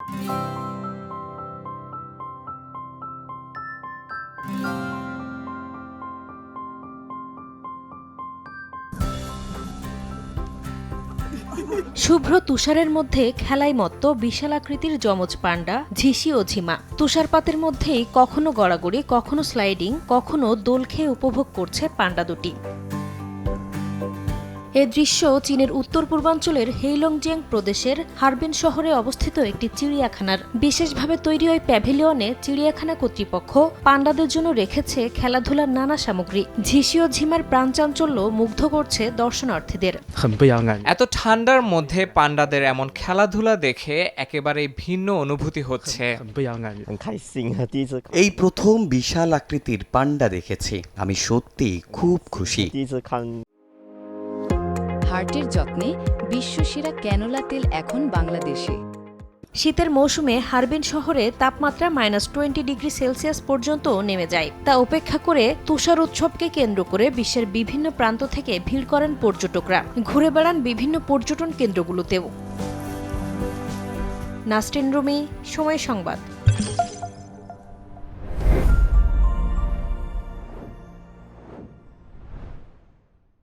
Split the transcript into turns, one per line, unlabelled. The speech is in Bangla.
শুভ্র তুষারের মধ্যে খেলায় মত্ত বিশাল আকৃতির যমজ পান্ডা ঝিসি ও ঝিমা। তুষারপাতের মধ্যেই কখনো গড়াগড়ি, কখনো স্লাইডিং, কখনো দোল খেয়ে উপভোগ করছে পান্ডা দুটি। এ দৃশ্য চীনের উত্তর পূর্বাঞ্চলের হেইলংজিয়াং প্রদেশের হারবিন শহরে অবস্থিত একটি চিড়িয়াখানার। বিশেষভাবে তৈরি ওই প্যাভিলিয়নে চিড়িয়াখানা কর্তৃপক্ষ পান্ডাদের জন্য রেখেছে খেলাধুলার নানা সামগ্রী। ঝিসি ও ঝিমার প্রাণচাঞ্চল্য মুগ্ধ করছে দর্শনার্থীদের।
এত ঠান্ডার মধ্যে পান্ডাদের এমন খেলাধুলা দেখে একেবারে ভিন্ন অনুভূতি হচ্ছে।
এই প্রথম বিশাল আকৃতির পান্ডা দেখেছি, আমি সত্যি খুব খুশি।
হার্টের যত্নে বিশ্বসেরা ক্যানোলা তেল এখন বাংলাদেশে।
শীতের মৌসুমে হারবিন শহরে তাপমাত্রা -20°C পর্যন্ত নেমে যায়। তা উপেক্ষা করে তুষার উৎসবকে কেন্দ্র করে বিশ্বের বিভিন্ন প্রান্ত থেকে ভিড় করেন পর্যটকরা, ঘুরে বেড়ান বিভিন্ন পর্যটন কেন্দ্রগুলোতেও। নাসরিন রুমি, সময় সংবাদ।